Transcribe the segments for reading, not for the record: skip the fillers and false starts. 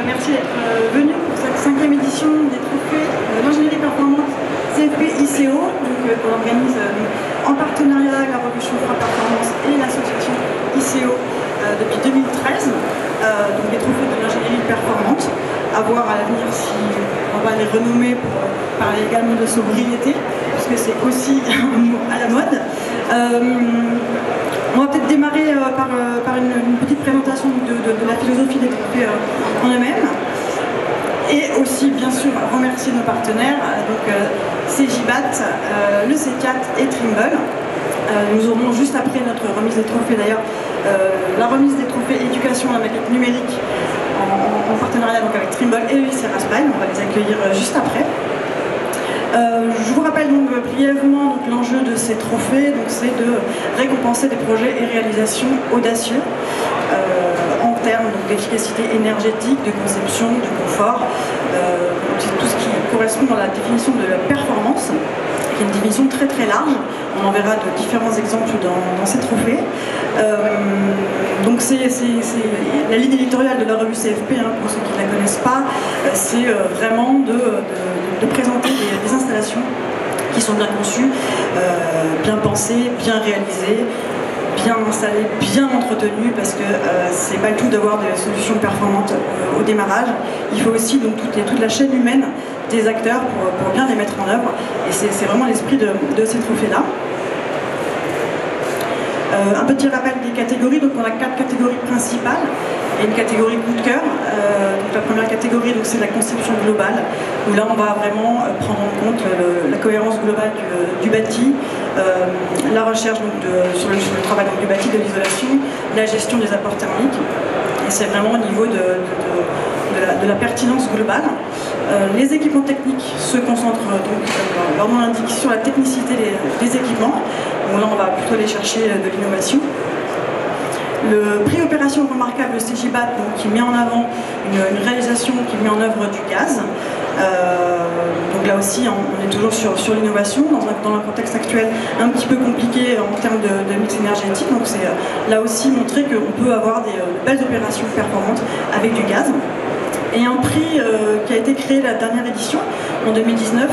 merci d'être venu pour cette 5e édition des trophées d'ingénierie performante CFP ICO, qu'on organise en partenariat avec la revue Chauffeur Performance et l'association ICO depuis 2013. Donc des trophées de l'ingénierie performante, à voir à l'avenir si on va les renommer pour parler également de sobriété, parce que c'est aussi un mot à la mode. On va peut-être démarrer par une petite présentation de la philosophie des trophées en eux-mêmes. Et aussi, bien sûr, remercier nos partenaires, donc CJBAT, le C4 et Trimble. Nous aurons juste après notre remise des trophées d'ailleurs, la remise des trophées éducation à la maquette numérique en partenariat donc avec Trimble et le lycée Raspail. On va les accueillir juste après. Je vous rappelle donc brièvement l'enjeu de ces trophées, c'est de récompenser des projets et réalisations audacieux en termes d'efficacité énergétique, de conception, de confort, c'est tout ce qui correspond à la définition de la performance, qui est une définition très très large. On en verra de différents exemples dans ces trophées. Donc c'est la ligne éditoriale de la revue CFP, pour ceux qui ne la connaissent pas, c'est vraiment de présenter des installations qui sont bien conçues, bien pensées, bien réalisées, bien installées, bien entretenues, parce que c'est pas le tout d'avoir des solutions performantes au démarrage. Il faut aussi donc toute la chaîne humaine des acteurs pour bien les mettre en œuvre, et c'est vraiment l'esprit de ces trophées-là. Un petit rappel des catégories, donc on a 4 catégories principales et une catégorie coup de cœur. Donc la première catégorie, c'est la conception globale, où là on va vraiment prendre en compte la cohérence globale du bâti, la recherche sur le travail du bâti, de l'isolation, la gestion des apports thermiques, et c'est vraiment au niveau de la pertinence globale. Les équipements techniques se concentrent donc, comme leur nom l'indique, sur la technicité des équipements. Donc là, on va plutôt aller chercher de l'innovation. Le prix opération remarquable CJBAT, qui met en avant une réalisation qui met en œuvre du gaz. Donc là aussi, on est toujours sur l'innovation, dans un contexte actuel un petit peu compliqué en termes de mix énergétique. Donc c'est là aussi montrer qu'on peut avoir des belles opérations performantes avec du gaz. Et un prix qui a été créé la dernière édition, en 2019,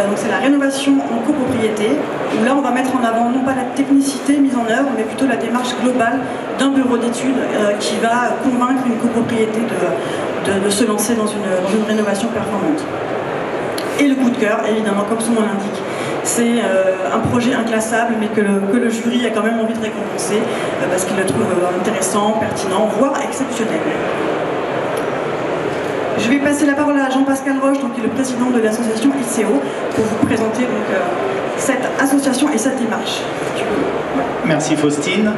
donc c'est la rénovation en copropriété, où là on va mettre en avant non pas la technicité mise en œuvre, mais plutôt la démarche globale d'un bureau d'études qui va convaincre une copropriété de se lancer dans une rénovation performante. Et le coup de cœur, évidemment, comme son nom l'indique, c'est un projet inclassable, mais que le jury a quand même envie de récompenser, parce qu'il le trouve intéressant, pertinent, voire exceptionnel. Je vais passer la parole à Jean-Pascal Roche, qui est le président de l'association ICO, pour vous présenter cette association et cette démarche. Merci Faustine.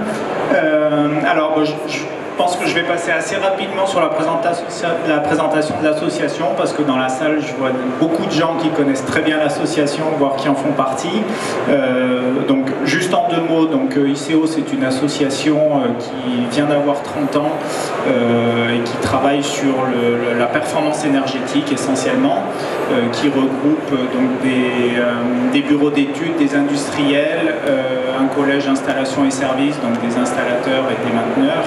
Alors, je pense que je vais passer assez rapidement sur la présentation de l'association, parce que dans la salle, je vois beaucoup de gens qui connaissent très bien l'association, voire qui en font partie. Donc, juste en 2 mots, ICO, c'est une association qui vient d'avoir 30 ans et qui travaille sur la performance énergétique essentiellement, qui regroupe des bureaux d'études, des industriels, un collège installation et services, donc des installateurs et des mainteneurs,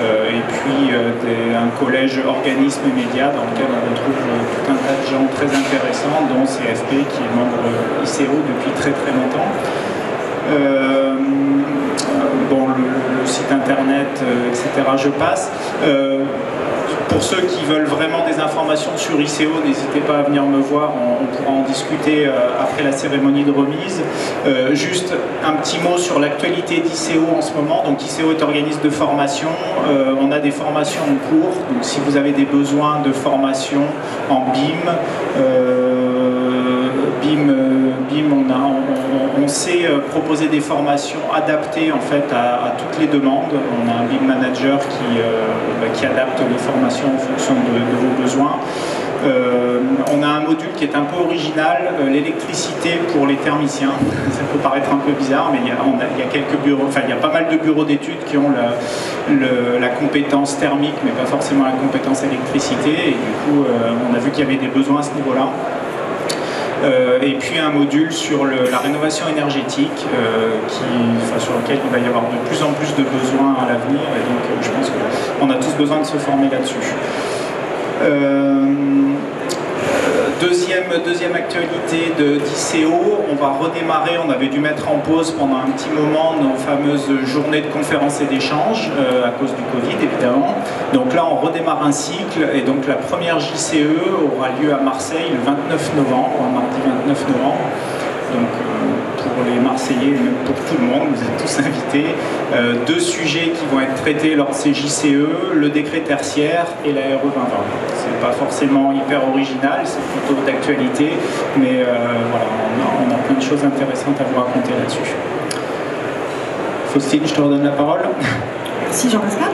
et puis un collège organismes et médias dans lequel on retrouve tout un tas de gens très intéressants, dont CFP qui est membre ICO depuis très très longtemps. Bon, le site internet, etc. je passe. Pour ceux qui veulent vraiment des informations sur ICO, n'hésitez pas à venir me voir, on pourra en discuter après la cérémonie de remise. Juste un petit mot sur l'actualité d'ICO en ce moment. Donc ICO est organisme de formation, on a des formations en cours, donc si vous avez des besoins de formation en BIM, on sait proposer des formations adaptées en fait à toutes les demandes. On a un BIM manager qui adapte les formations en fonction de vos besoins. On a un module qui est un peu original, l'électricité pour les thermiciens. Ça peut paraître un peu bizarre, mais il y a quelques bureaux, enfin il y a pas mal de bureaux d'études qui ont la compétence thermique, mais pas forcément la compétence électricité. Et du coup, on a vu qu'il y avait des besoins à ce niveau-là. Et puis un module sur la rénovation énergétique sur lequel il va y avoir de plus en plus de besoins à l'avenir, et donc je pense qu'on a tous besoin de se former là-dessus. Deuxième actualité d'ICO, on va redémarrer, on avait dû mettre en pause pendant un petit moment nos fameuses journées de conférences et d'échanges à cause du Covid évidemment. Donc là on redémarre un cycle et donc la première JCE aura lieu à Marseille le 29 novembre, mardi 29 novembre. Donc pour les Marseillais et même pour tout le monde, vous êtes tous invités. Deux sujets qui vont être traités lors de ces JCE, le décret tertiaire et la RE 2020. C'est pas forcément hyper original, c'est plutôt d'actualité, mais voilà, on a plein de choses intéressantes à vous raconter là-dessus. Faustine, je te redonne la parole. Merci Jean-Pascal.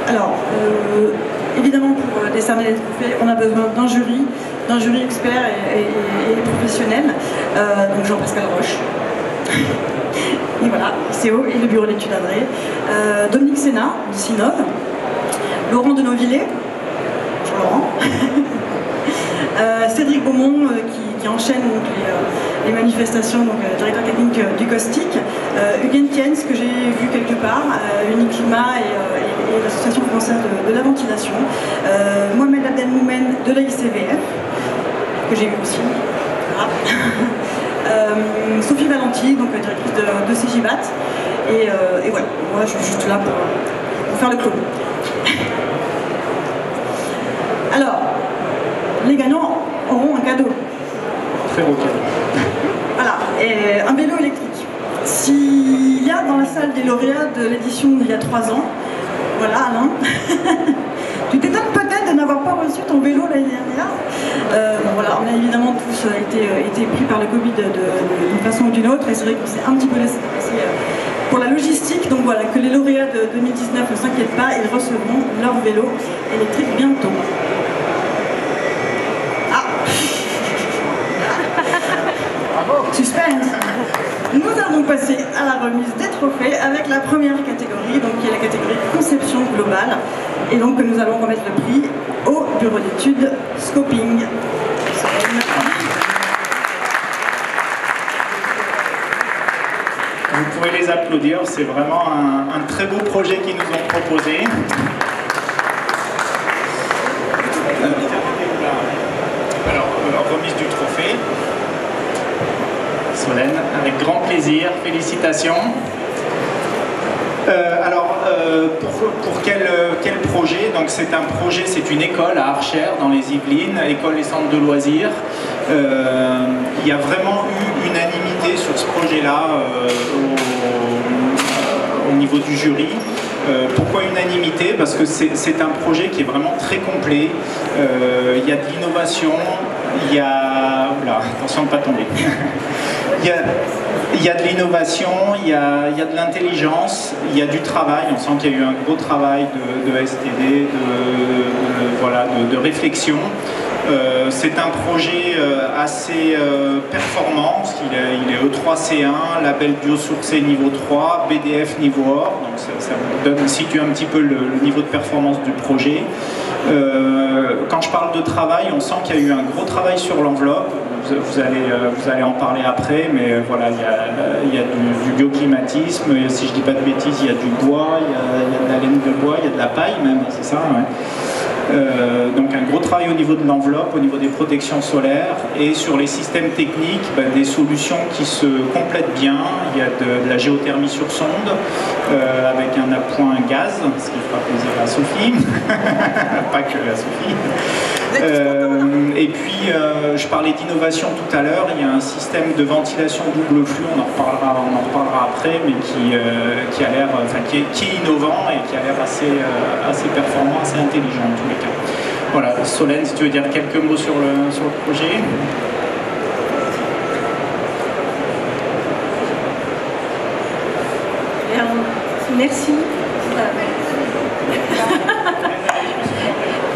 Alors, évidemment, pour décerner les trophées, on a besoin d'un jury expert et professionnel, donc Jean-Pascal Roche. Et voilà, ICO et le bureau d'études Adré. Dominique Sénat, du Synode. Laurent Denauvillers. Bonjour Laurent. Cédric Beaumont, qui enchaîne donc, les manifestations, donc directeur technique du Caustic. Huguen Tiens, que j'ai vu quelque part, Uniclimat et l'Association française de la ventilation. Mohamed Abdelmoumen de la ICVF, que j'ai vu aussi. Voilà. Sophie Valenti, donc directrice de CGBAT. Et voilà, moi je suis juste là pour faire le clown. Alors, les gagnants auront un cadeau. Très beau cadeau. Voilà, et un vélo électrique. S'il y a dans la salle des lauréats de l'édition d'il y a 3 ans, voilà Alain, tu t'étonnes peut-être de n'avoir pas reçu ton vélo l'année dernière. Bon, voilà, on a évidemment tous été pris par le Covid d'une façon ou d'une autre, et c'est vrai qu'on s'est un petit peu laissé passer pour la logistique. Donc voilà, que les lauréats de 2019 ne s'inquiètent pas, ils recevront leur vélo électrique bientôt. Suspense. Nous allons passer à la remise des trophées avec la première catégorie, donc qui est la catégorie conception globale, et donc nous allons remettre le prix au bureau d'études Scoping. Vous pouvez les applaudir, c'est vraiment un très beau projet qu'ils nous ont proposé. Alors, remise du trophée. Solène, avec grand plaisir, félicitations. Pour quel projet? Donc c'est un projet, c'est une école à Archères dans les Yvelines, école et centre de loisirs. Il y a vraiment eu unanimité sur ce projet-là au niveau du jury. Pourquoi unanimité? Parce que c'est un projet qui est vraiment très complet. Il y a de l'innovation, il y a... Oula, attention de ne pas tomber. Il y a de l'innovation, il y a de l'intelligence, il y a du travail. On sent qu'il y a eu un gros travail de STD, de réflexion. C'est un projet assez performant, parce qu'il est E3C1, label biosourcé niveau 3, BDF niveau OR, donc ça situe un petit peu le niveau de performance du projet. Quand je parle de travail, on sent qu'il y a eu un gros travail sur l'enveloppe. Vous allez en parler après, mais voilà, il y a du bioclimatisme, si je dis pas de bêtises, il y a du bois, il y a de la laine de bois, il y a de la paille même, c'est ça, ouais. Donc un gros travail au niveau de l'enveloppe, au niveau des protections solaires, et sur les systèmes techniques, des solutions qui se complètent bien. Il y a de la géothermie sur sonde, avec un appoint gaz, ce qui fera plaisir à Sophie, pas que à Sophie. Et puis, je parlais d'innovation tout à l'heure, il y a un système de ventilation double flux, on en reparlera après, mais qui a l'air, qui est innovant et qui a l'air assez performant, assez intelligent en tous les cas. Voilà, Solène, si tu veux dire quelques mots sur le projet. Merci.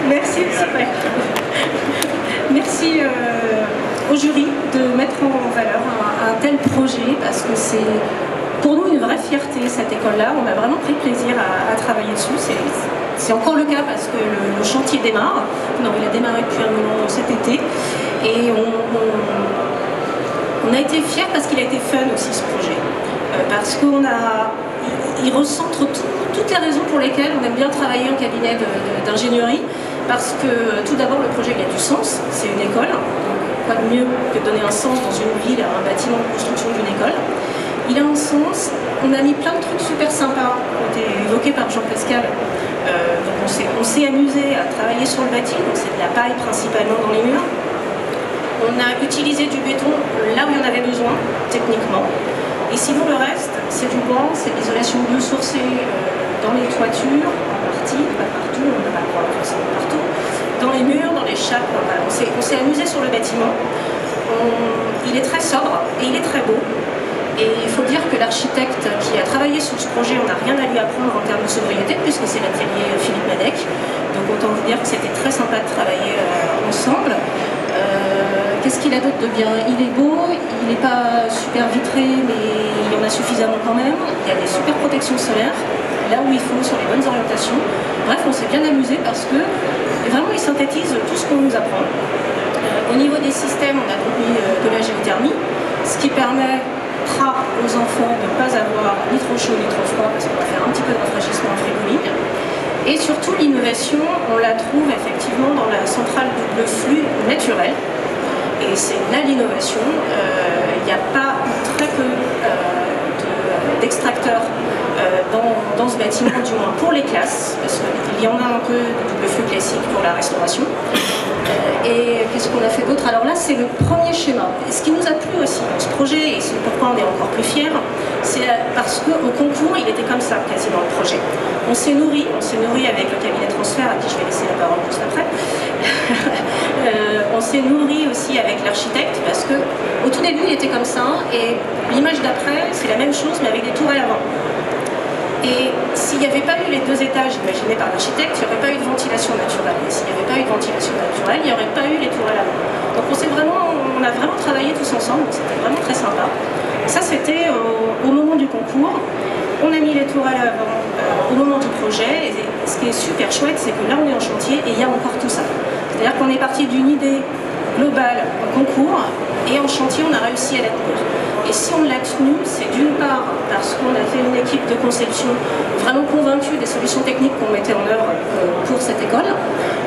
Merci, super. Merci au jury de mettre en valeur un tel projet, parce que c'est pour nous une vraie fierté cette école-là. On a vraiment pris plaisir à travailler dessus. C'est encore le cas parce que le chantier démarre. Non, il a démarré depuis un moment cet été. Et on a été fiers parce qu'il a été fun aussi ce projet. Parce il recentre toutes les raisons pour lesquelles on aime bien travailler en cabinet d'ingénierie, parce que tout d'abord le projet il a du sens, c'est une école, donc quoi de mieux que de donner un sens dans une ville à un bâtiment de construction d'une école. Il a un sens, on a mis plein de trucs super sympas qui ont été évoqués par Jean-Pascal. Donc on s'est amusé à travailler sur le bâti, donc c'est de la paille principalement dans les murs. On a utilisé du béton là où il y en avait besoin, techniquement. Et sinon le reste, c'est du bois, c'est de l'isolation biosourcée dans les toitures, en partie, pas partout, on n'a pas le droit forcément partout, dans les murs, dans les chapes, voilà. On s'est amusé sur le bâtiment. Il est très sobre et il est très beau. Et il faut dire que l'architecte qui a travaillé sur ce projet, on n'a rien à lui apprendre en termes de sobriété, puisque c'est l'atelier Philippe Madec. Donc autant vous dire que c'était très sympa de travailler ensemble. Qu'est-ce qu'il a d'autre de bien? Il est beau, il n'est pas super vitré, mais il y en a suffisamment quand même. Il y a des super protections solaires, là où il faut, sur les bonnes orientations. Bref, on s'est bien amusé parce que vraiment il synthétise tout ce qu'on nous apprend. Au niveau des systèmes, on a donc mis de la géothermie, ce qui permet aux enfants de ne pas avoir ni trop chaud ni trop froid, parce qu'on va faire un petit peu de rafraîchissement en frigoling. Et surtout l'innovation, on la trouve effectivement dans la centrale double flux naturelle. Et c'est là l'innovation. Il n'y a pas très peu d'extracteurs dans ce bâtiment, du moins pour les classes, parce qu'il y en a un peu de double flux classique pour la restauration. Et qu'est-ce qu'on a fait d'autre? Alors là, c'est le premier schéma. Et ce qui nous a plu aussi dans ce projet, et c'est pourquoi on est encore plus fiers, c'est parce qu'au concours, il était comme ça, quasiment, le projet. On s'est nourri avec le cabinet transfert, à qui je vais laisser la parole juste après. On s'est nourri aussi avec l'architecte, parce qu'au tout début, il était comme ça, et l'image d'après, c'est la même chose, mais avec des tours à l'avant. Et s'il n'y avait pas eu les 2 étages imaginés par l'architecte, il n'y aurait pas eu de ventilation naturelle. Et s'il n'y avait pas eu de ventilation naturelle, il n'y aurait pas eu les tours à l'avant. Donc on a vraiment travaillé tous ensemble, donc c'était vraiment très sympa. Et ça, c'était au moment du concours. On a mis les tours à l'avant au moment du projet. Et ce qui est super chouette, c'est que là, on est en chantier et il y a encore tout ça. C'est-à-dire qu'on est parti d'une idée globale en concours et en chantier, on a réussi à la tenir. Et si on l'a tenu, c'est d'une part parce qu'on a fait une équipe de conception vraiment convaincue des solutions techniques qu'on mettait en œuvre pour cette école,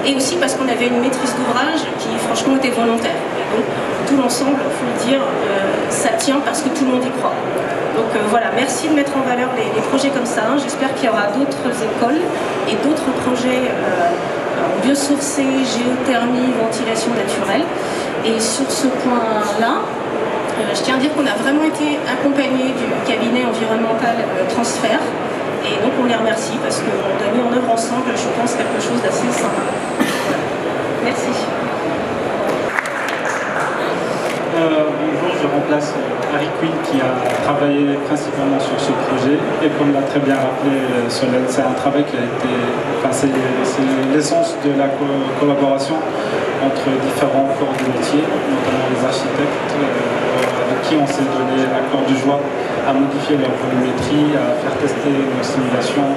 et aussi parce qu'on avait une maîtrise d'ouvrage qui franchement était volontaire. Et donc tout l'ensemble, il faut le dire, ça tient parce que tout le monde y croit. Donc voilà, merci de mettre en valeur les projets comme ça. J'espère qu'il y aura d'autres écoles et d'autres projets biosourcés, géothermie, ventilation naturelle. Et sur ce point-là, je tiens à dire qu'on a vraiment été accompagné du cabinet environnemental Transfert, et donc on les remercie parce qu'on a mis en œuvre ensemble, je pense, quelque chose d'assez sympa. Voilà. Merci. Bonjour, je remplace Harry Quinn qui a travaillé principalement sur ce projet, et comme l'a très bien rappelé Solène, c'est un travail qui a été, c'est l'essence de la collaboration entre différents corps de métier, notamment les architectes, avec qui on s'est donné l'accord de joie à modifier leur volumétrie, à faire tester nos simulations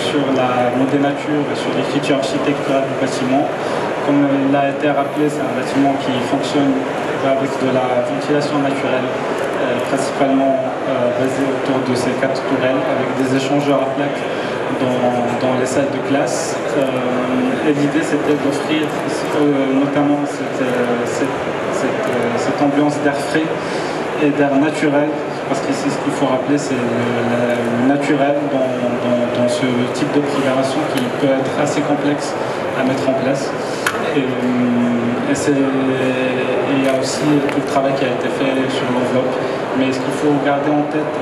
sur la modénature et sur l'écriture architecturale du bâtiment. Comme il a été rappelé, c'est un bâtiment qui fonctionne avec de la ventilation naturelle, principalement basée autour de ces 4 tourelles, avec des échangeurs à plaques dans les salles de classe. Et l'idée, c'était d'offrir notamment cette ambiance d'air frais et d'air naturel, parce qu'ici, ce qu'il faut rappeler, c'est le naturel dans ce type de programmation qui peut être assez complexe à mettre en place. Et il y a aussi tout le travail qui a été fait sur l'enveloppe. Mais ce qu'il faut garder en tête,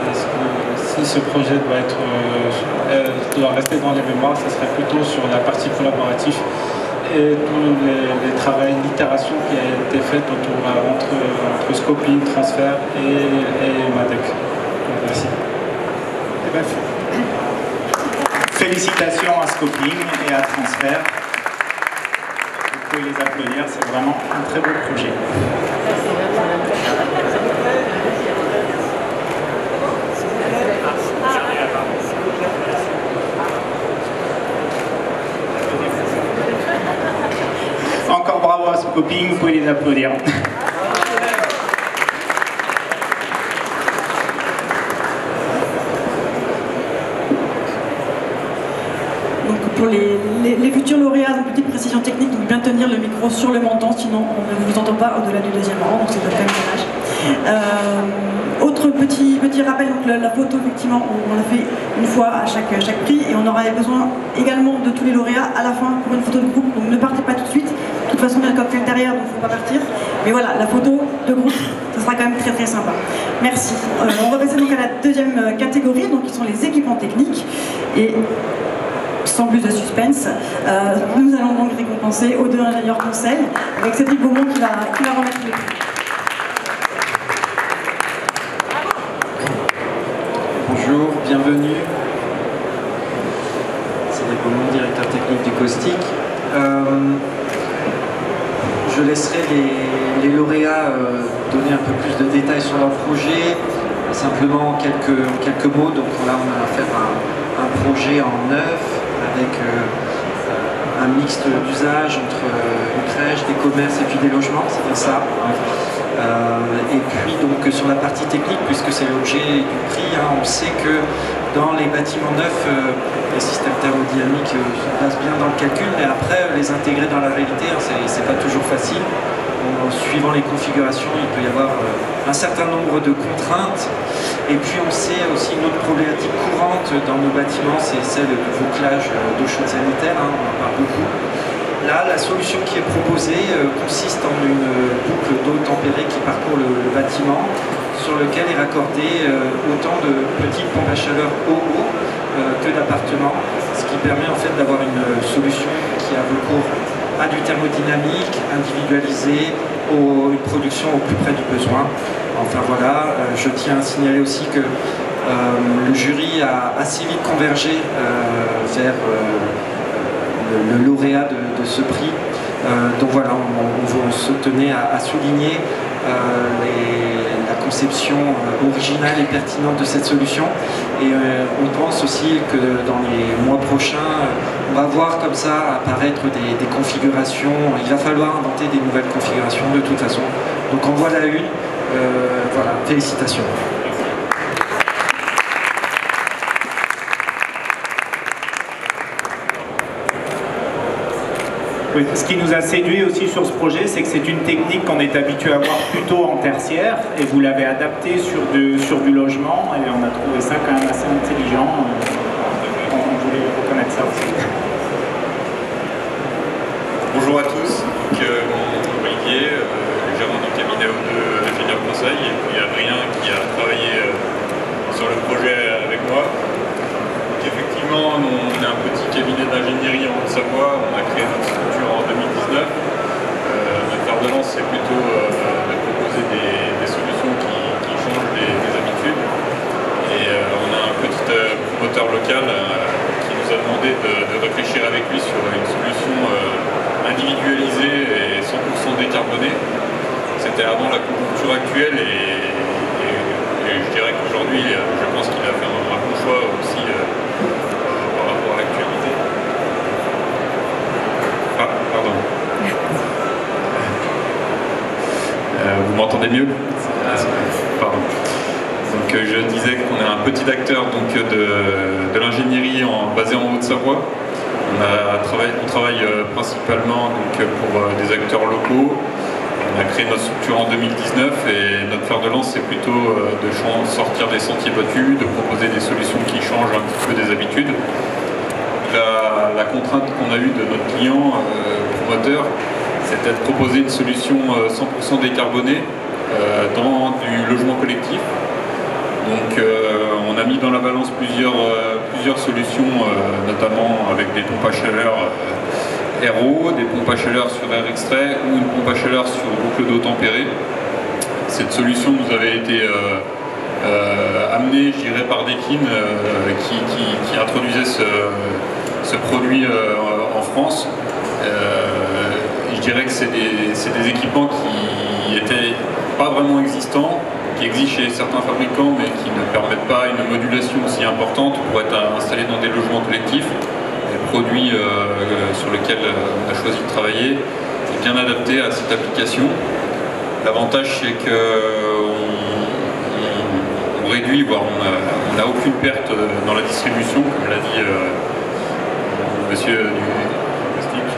si ce projet doit rester dans les mémoires, ce serait plutôt sur la partie collaborative et tous les travaux d'itération qui a été fait entre Scoping, Transfert et Madec. Merci. Félicitations à Scoping et à Transfert. Vous pouvez les applaudir, c'est vraiment un très beau projet. Encore bravo à Scoping, vous pouvez les applaudir. Donc pour les futurs lauréats, donc petite précision technique, donc bien tenir le micro sur le menton, sinon on ne vous entend pas au-delà du deuxième rang, donc c'est quand même dommage. Autre petit rappel, donc la photo effectivement on l'a fait une fois à chaque prix et on aura besoin également de tous les lauréats à la fin pour une photo de groupe, donc ne partez pas tout de suite. De toute façon il y a le cocktail derrière donc il ne faut pas partir. Mais voilà, la photo de groupe, ce sera quand même très très sympa. Merci. On va passer donc à la deuxième catégorie, donc qui sont les équipements techniques. Et sans plus de suspense, nous allons donc récompenser aux deux ingénieurs conseils avec Cédric Beaumont qui va remettre le prix. Bonjour, bienvenue. Cédric Beaumont, directeur technique du Caustic. Je laisserai les lauréats donner un peu plus de détails sur leur projet. Simplement quelques mots. Donc là, on a affaire à un projet en neuf avec un mixte d'usage entre une crèche, des commerces et puis des logements, c'est bien ça. Et puis donc sur la partie technique, puisque c'est l'objet du prix, on sait que dans les bâtiments neufs, les systèmes thermodynamiques se passent bien dans le calcul, mais après les intégrer dans la réalité, c'est pas toujours facile. Suivant les configurations, il peut y avoir un certain nombre de contraintes. Et puis on sait aussi une autre problématique courante dans nos bâtiments, c'est celle du bouclage d'eau chaude sanitaire, on en parle beaucoup. Là, la solution qui est proposée consiste en une boucle d'eau tempérée qui parcourt le bâtiment, sur lequel est raccordé autant de petites pompes à chaleur eau que d'appartements, ce qui permet en fait d'avoir une solution qui a recours à du thermodynamique, individualisé, une production au plus près du besoin. Enfin voilà, je tiens à signaler aussi que le jury a assez vite convergé vers le lauréat de ce prix. Donc voilà, on se tenait à souligner la conception originale et pertinente de cette solution. Et on pense aussi que dans les mois prochains, on va voir comme ça apparaître des configurations. Il va falloir inventer des nouvelles configurations de toute façon. Donc en voilà une. Voilà, félicitations. Oui, ce qui nous a séduit aussi sur ce projet, c'est que c'est une technique qu'on est habitué à voir plutôt en tertiaire, et vous l'avez adaptée sur du logement, et on a trouvé ça quand même assez intelligent. On voulait reconnaître ça aussi. Bonjour à tous, donc, mon nom est Olivier, gérant du cabinet d'ingénieur conseil, et puis Adrien qui a travaillé sur le projet avec moi. Donc, effectivement, on est un petit cabinet d'ingénierie en Haute-Savoie, on a créé notre structure en 2019. Notre fer de lance, c'est plutôt de proposer des solutions qui changent des habitudes. Et on a un petit promoteur local qui nous a demandé de réfléchir avec lui sur une solution individualisée et 100% décarbonée. C'était avant la conjoncture actuelle et je dirais qu'aujourd'hui, je pense qu'il a fait un bon choix aussi par rapport à l'actualité. Ah, pardon. Vous m'entendez mieux? Pardon. Donc je disais qu'on est un petit acteur donc, de l'ingénierie basé en Haute-Savoie. On travaille principalement donc, pour des acteurs locaux. On a créé notre structure en 2019 et notre fer de lance c'est plutôt de sortir des sentiers battus, de proposer des solutions qui changent un petit peu des habitudes. La contrainte qu'on a eue de notre client promoteur, c'était de proposer une solution 100% décarbonée dans du logement collectif. Donc on a mis dans la balance plusieurs solutions, notamment avec des pompes à chaleur RO, des pompes à chaleur sur air extrait ou une pompe à chaleur sur boucle d'eau tempérée. Cette solution nous avait été amenée, je dirais, par Dekin qui introduisait ce produit en France. Je dirais que c'est des équipements qui n'étaient pas vraiment existants, qui existent chez certains fabricants mais qui ne permettent pas une modulation aussi importante pour être installés dans des logements collectifs. Le produit sur lequel on a choisi de travailler est bien adapté à cette application. L'avantage c'est qu'on réduit, voire on n'a aucune perte dans la distribution, comme l'a dit monsieur du stick.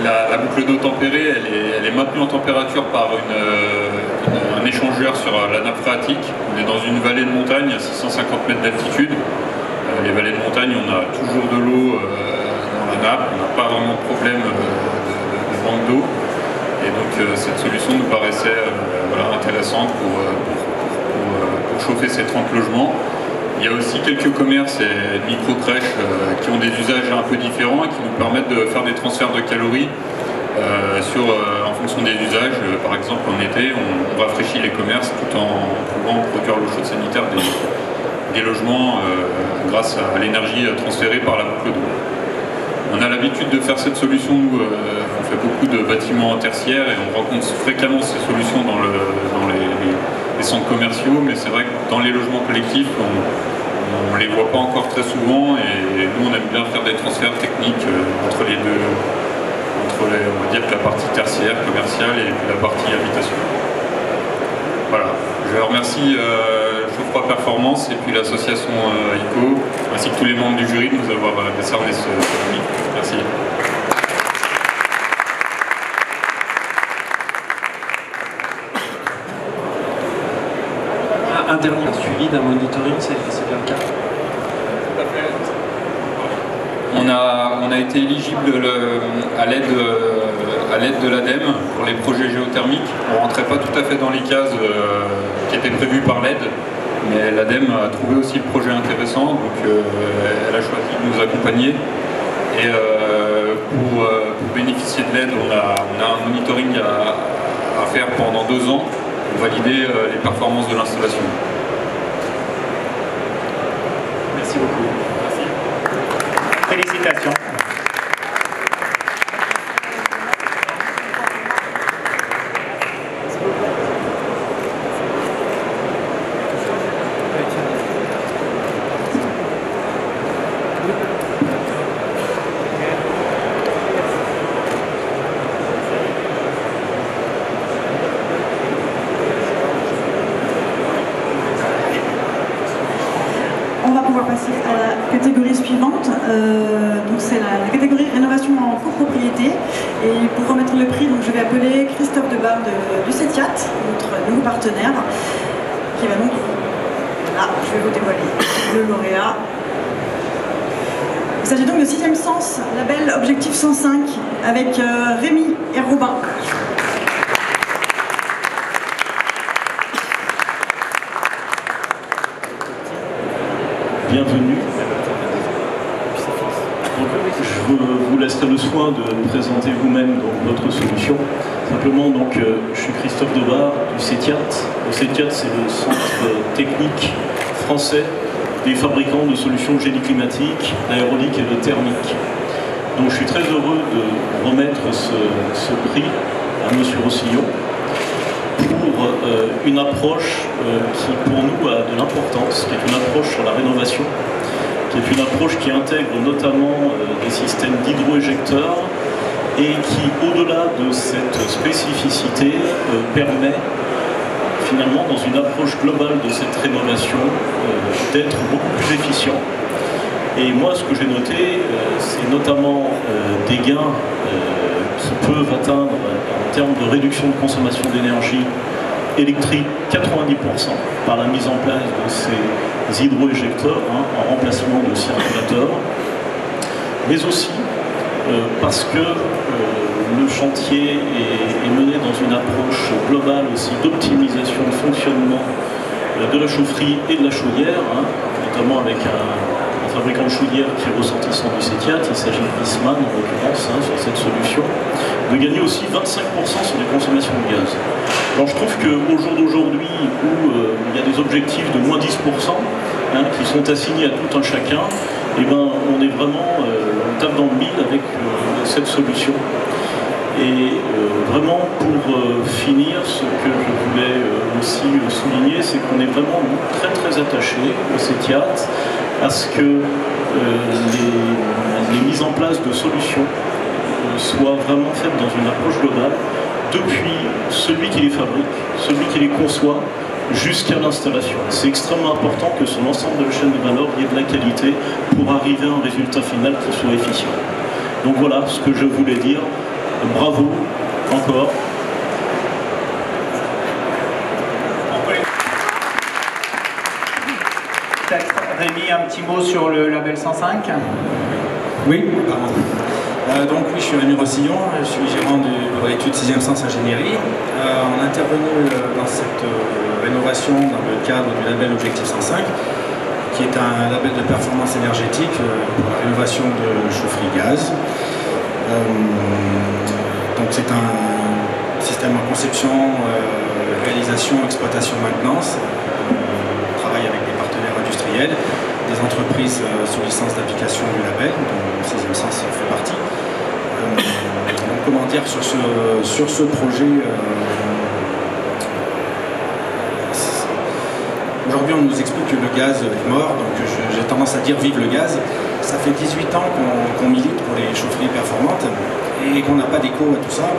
La boucle d'eau tempérée, elle est maintenue en température par un échangeur sur la nappe phréatique. On est dans une vallée de montagne à 650 mètres d'altitude. Les vallées de montagne, on a toujours de l'eau dans la nappe, on n'a pas vraiment de problème de manque d'eau. Et donc cette solution nous paraissait intéressante pour chauffer ces 30 logements. Il y a aussi quelques commerces et micro-crèches qui ont des usages un peu différents et qui nous permettent de faire des transferts de calories en fonction des usages. Par exemple, en été, on rafraîchit les commerces tout en pouvant produire l'eau chaude sanitaire des logements grâce à l'énergie transférée par la boucle d'eau. On a l'habitude de faire cette solution, nous, on fait beaucoup de bâtiments tertiaires et on rencontre fréquemment ces solutions dans les centres commerciaux, mais c'est vrai que dans les logements collectifs, on ne les voit pas encore très souvent et nous on aime bien faire des transferts techniques entre les deux, on va dire que la partie tertiaire, commerciale et la partie habitation. Voilà, je remercie Geoffroy Performance et puis l'association ICO, ainsi que tous les membres du jury de nous avoir décerné ce prix. Merci. Un dernier suivi d'un monitoring, c'est bien le cas. On a été éligible à l'aide de l'ADEME pour les projets géothermiques. On ne rentrait pas tout à fait dans les cases qui étaient prévues par l'aide, mais l'ADEME a trouvé aussi le projet intéressant, donc elle a choisi de nous accompagner. Et pour bénéficier de l'aide, on a un monitoring à faire pendant 2 ans pour valider les performances de l'installation. Merci beaucoup. Merci. Félicitations. On va pouvoir passer à la catégorie suivante. Donc c'est la catégorie rénovation en copropriété. Et pour remettre le prix, donc je vais appeler Christophe Debar du CETIAT, notre nouveau partenaire, qui va donc... Ah, je vais vous dévoiler le lauréat. Il s'agit donc de 6e Sens, label Objectif 105, avec Rémi et Robin. Bienvenue. Je vous laisserai le soin de présenter vous-même votre solution. Simplement, donc, je suis Christophe Debar du CETIAT. Le CETIAT, c'est le centre technique français des fabricants de solutions de génie climatique, d'aérolique et de thermique. Donc, je suis très heureux de remettre ce prix à M. Rossillon pour une approche qui, pour nous, a de l'importance, qui est une approche sur la rénovation, qui est une approche qui intègre notamment des systèmes d'hydroéjecteurs et qui, au-delà de cette spécificité, permet finalement, dans une approche globale de cette rénovation, d'être beaucoup plus efficient. Et moi, ce que j'ai noté, c'est notamment des gains qui peuvent atteindre, en termes de réduction de consommation d'énergie électrique, 90% par la mise en place de ces hydroéjecteurs en remplacement de circulateurs, mais aussi parce que le chantier est mené dans une approche globale aussi d'optimisation de fonctionnement de la chaufferie et de la chaudière, notamment avec un fabricant de chaudière qui est ressortissant du CETIAT, il s'agit de Wiesmann en l'occurrence sur cette solution, de gagner aussi 25% sur les consommations de gaz. Alors je trouve qu'au jour d'aujourd'hui, où il y a des objectifs de moins 10% qui sont assignés à tout un chacun, eh ben, on est vraiment, on tape dans le mille avec cette solution. Et vraiment, pour finir, ce que je voulais aussi souligner, c'est qu'on est vraiment très très attachés au CETIAT à ce que les mises en place de solutions soient vraiment faites dans une approche globale, depuis celui qui les fabrique, celui qui les conçoit, jusqu'à l'installation. C'est extrêmement important que sur l'ensemble de la chaîne de valeur, il y ait de la qualité pour arriver à un résultat final qui soit efficient. Donc voilà ce que je voulais dire. Bravo, encore. Peut-être Rémi, un petit mot sur le label 105. Oui, pardon. Donc oui, je suis Rémi Rossillon, je suis gérant du bureau d'études 6e Sens Ingénierie. On est intervenu dans cette rénovation dans le cadre du label Objectif 105, qui est un label de performance énergétique pour la rénovation de chaufferie gaz. Donc c'est un système en conception, réalisation, exploitation, maintenance. On travaille avec des partenaires industriels, des entreprises sous licence d'application du label, dont 6e Sens fait partie. Donc, comment dire, sur ce projet, aujourd'hui on nous explique que le gaz est mort, donc j'ai tendance à dire vive le gaz. Ça fait 18 ans qu'on milite pour les chaufferies performantes et qu'on n'a pas d'écho à tout ça.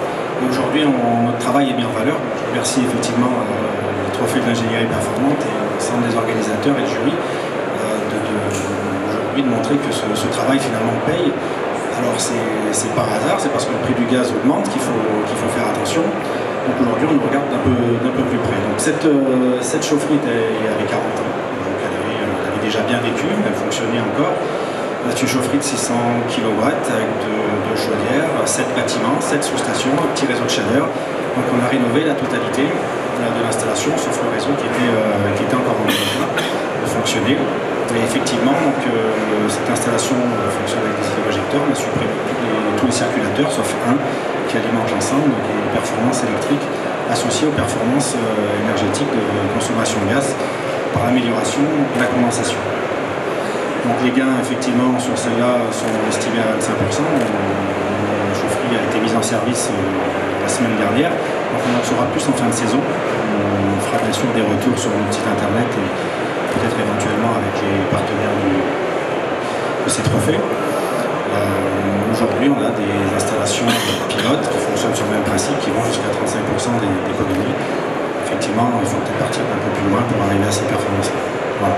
Et aujourd'hui notre travail est mis en valeur. Je remercie effectivement le trophée de l'ingénierie performante et l'ensemble des organisateurs et le jury aujourd'hui de montrer que ce travail finalement paye. Alors c'est par hasard, c'est parce que le prix du gaz augmente qu'il faut faire attention. Donc aujourd'hui on nous regarde d'un peu plus près. Donc cette chaufferie avait 40 ans, donc elle avait déjà bien vécu, elle fonctionnait encore. C'est une chaufferie de 600 kW avec deux chaudières, 7 bâtiments, 7 sous-stations, un petit réseau de chaleur. Donc on a rénové la totalité de l'installation, sauf le réseau qui était encore en train de fonctionner. Et effectivement, donc, cette installation fonctionne avec des hydrogéniteurs. On a supprimé tous les circulateurs, sauf un qui alimente l'ensemble, donc les performances électriques associées aux performances énergétiques de consommation de gaz par l'amélioration de la condensation. Donc les gains, effectivement, sur celle-là sont estimés à 25%. La chaufferie a été mise en service la semaine dernière. Donc on en saura plus en fin de saison. On fera bien sûr des retours sur notre site internet et peut-être éventuellement avec les partenaires de ces trophées. Aujourd'hui, on a des installations pilotes qui fonctionnent sur le même principe, qui vont jusqu'à 35% d'économie. Effectivement, il faut peut-être partir un peu plus loin pour arriver à ces performances-là. Voilà.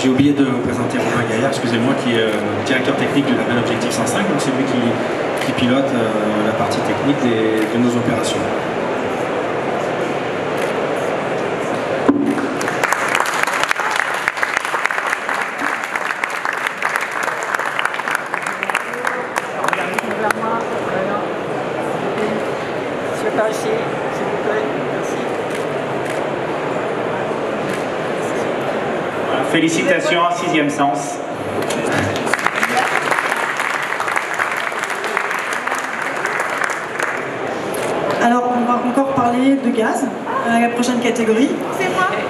J'ai oublié de vous présenter Romain Gaillard, excusez-moi, qui est directeur technique du label Objectif 105, donc c'est lui qui pilote la partie technique de nos opérations. Félicitations à 6e Sens. Alors, on va encore parler de gaz, la prochaine catégorie,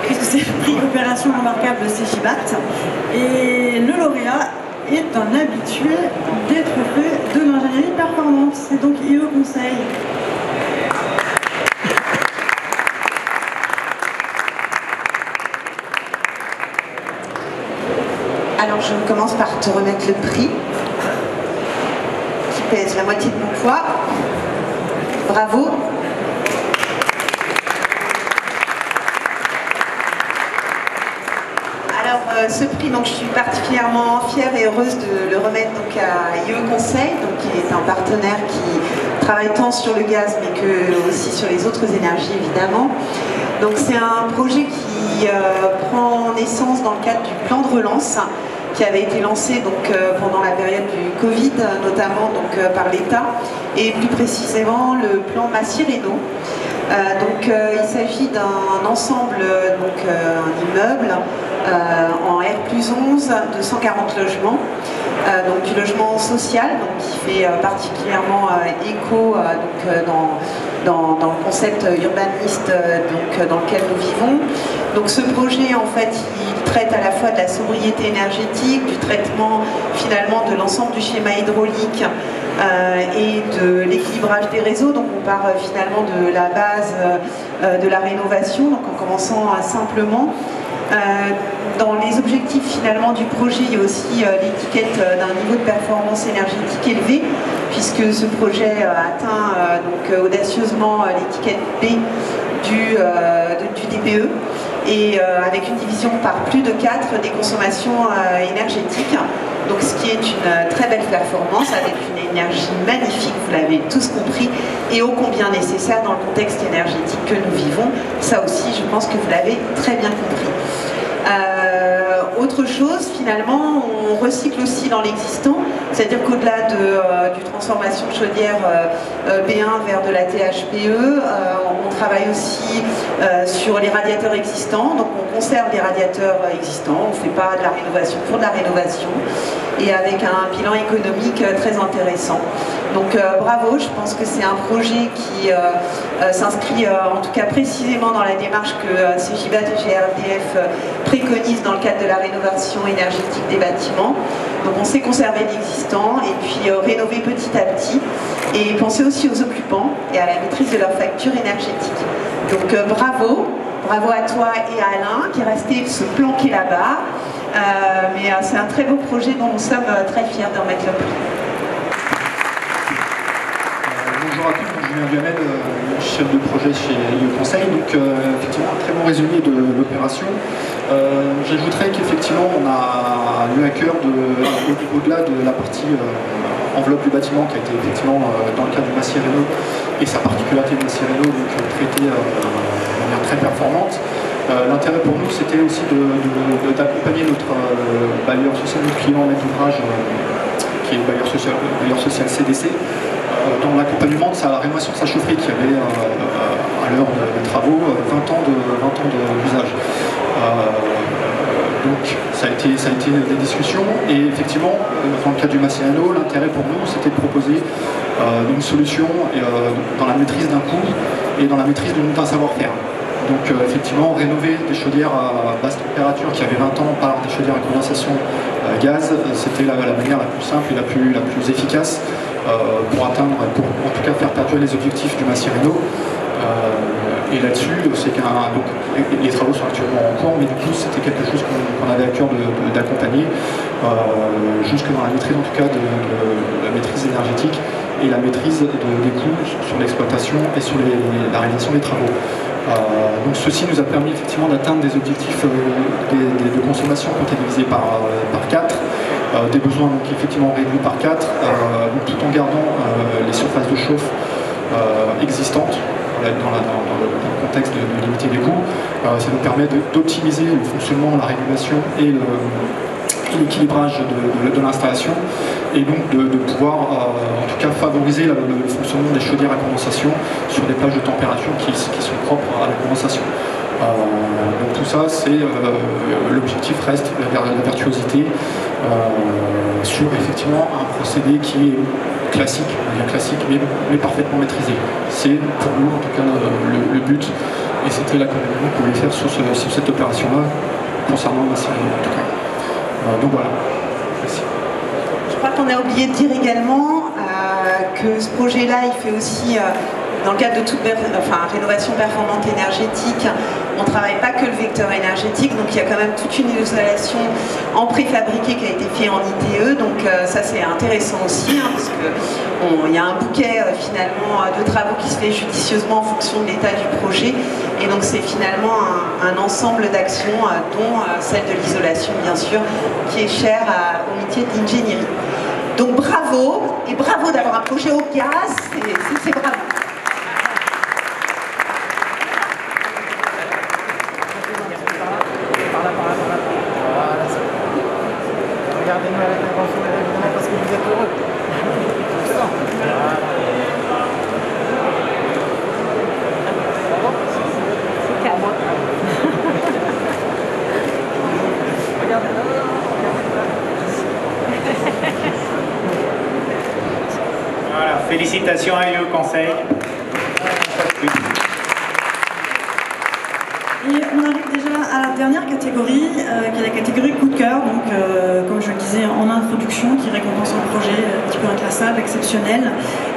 puisque c'est le prix Opération Remarquable CGIBAT. Et le lauréat est un habitué des trophées de l'ingénierie performante. C'est donc IE Conseil. Alors je commence par te remettre le prix, qui pèse la moitié de mon poids. Bravo. Alors ce prix, donc, je suis particulièrement fière et heureuse de le remettre donc, à IE Conseil, donc, qui est un partenaire qui travaille tant sur le gaz mais que aussi sur les autres énergies évidemment. Donc c'est un projet qui prend naissance dans le cadre du plan de relance qui avait été lancé donc, pendant la période du Covid, notamment donc, par l'État, et plus précisément le plan Massy-Rénov'. Il s'agit d'un ensemble, donc un immeuble en R+11 de 140 logements, donc du logement social, donc, qui fait particulièrement écho dans le concept urbaniste dans lequel nous vivons. Donc ce projet, en fait, il traite à la fois de la sobriété énergétique, du traitement finalement de l'ensemble du schéma hydraulique et de l'équilibrage des réseaux. Donc on part finalement de la base de la rénovation, donc en commençant simplement. Dans les objectifs finalement du projet, il y a aussi l'étiquette d'un niveau de performance énergétique élevé, puisque ce projet atteint donc audacieusement l'étiquette B du DPE, et avec une division par plus de 4 des consommations énergétiques. Donc ce qui est une très belle performance avec une énergie magnifique, vous l'avez tous compris, et ô combien nécessaire dans le contexte énergétique que nous vivons. Ça aussi, je pense que vous l'avez très bien compris. Autre chose, finalement, on recycle aussi dans l'existant, c'est-à-dire qu'au-delà du transformation de chaudière B1 vers de la THPE, on travaille aussi sur les radiateurs existants, donc on conserve les radiateurs existants, on ne fait pas de la rénovation pour de la rénovation, et avec un bilan économique très intéressant. Donc bravo, je pense que c'est un projet qui s'inscrit en tout cas précisément dans la démarche que CEGIBAT et GRDF préconisent dans le cadre de la rénovation énergétique des bâtiments. Donc on sait conserver l'existant et puis rénover petit à petit, et penser aussi aux occupants et à la maîtrise de leurs factures énergétiques. Donc bravo à toi et à Alain qui est resté se planquer là-bas. Mais c'est un très beau projet dont nous sommes très fiers de remettre le prix. Bonjour à tous, Julien Duhamel, chef de projet chez IE Conseil. Donc effectivement un très bon résumé de l'opération. J'ajouterais qu'effectivement on a eu à cœur, au-delà de la partie enveloppe du bâtiment qui a été effectivement dans le cas du Massier Réno et sa particularité de Massier Réno, donc traitée de manière très performante. L'intérêt pour nous, c'était aussi d'accompagner notre bailleur social, notre client maître d'ouvrage, qui est le bailleur social CDC, dans l'accompagnement de la rénovation de sa chaufferie qui avait, à l'heure des travaux, 20 ans d'usage. Donc ça a été des discussions, et effectivement, dans le cas du Massier Réno, l'intérêt pour nous, c'était de proposer une solution dans la maîtrise d'un coût et dans la maîtrise d'un savoir-faire. Donc effectivement, rénover des chaudières à basse température qui avaient 20 ans par des chaudières à condensation gaz, c'était la manière la plus simple et la plus efficace pour atteindre, pour en tout cas faire perdurer les objectifs du Massier Réno. Et là-dessus, c'est les travaux sont actuellement en cours, mais du coup c'était quelque chose qu'on avait à cœur d'accompagner, jusque dans la maîtrise en tout cas de la maîtrise énergétique et la maîtrise des coûts sur l'exploitation et sur la réalisation des travaux. Donc ceci nous a permis effectivement d'atteindre des objectifs de consommation comptabilisés par 4, des besoins donc effectivement réduits par 4, tout en gardant les surfaces de chauffe existantes dans le contexte de limiter les coûts. Ça nous permet d'optimiser le fonctionnement, la régulation et l'équilibrage de l'installation, et donc de pouvoir en tout cas favoriser le fonctionnement des chaudières à condensation sur des plages de température qui sont propres à la condensation. Donc tout ça, l'objectif reste la virtuosité sur effectivement un procédé qui est classique, mais parfaitement maîtrisé. C'est pour nous en tout cas le but, et c'était l'accompagnement qu'on voulait faire sur cette opération-là concernant la série en tout cas. Donc voilà. Merci. Je crois qu'on a oublié de dire également que ce projet-là, il fait aussi, dans le cadre de toute rénovation performante énergétique, on ne travaille pas que le vecteur énergétique, donc il y a quand même toute une installation en préfabriqué qui a été fait en ITE, donc ça c'est intéressant aussi, parce qu'il y a un bouquet finalement de travaux qui se fait judicieusement en fonction de l'état du projet, et donc c'est finalement un ensemble d'actions, dont celle de l'isolation bien sûr, qui est chère au métier de l'ingénierie. Donc bravo, et bravo d'avoir un projet au gaz, c'est bravo. Regardez-nous avec attention, évidemment, parce que vous êtes heureux. C'est bon. C'est calme. Voilà, félicitations à IE Conseil. Et on arrive déjà à la dernière catégorie, qui est la catégorie coup de cœur, donc comme je le disais en introduction, qui récompense un projet un petit peu inclassable, exceptionnel.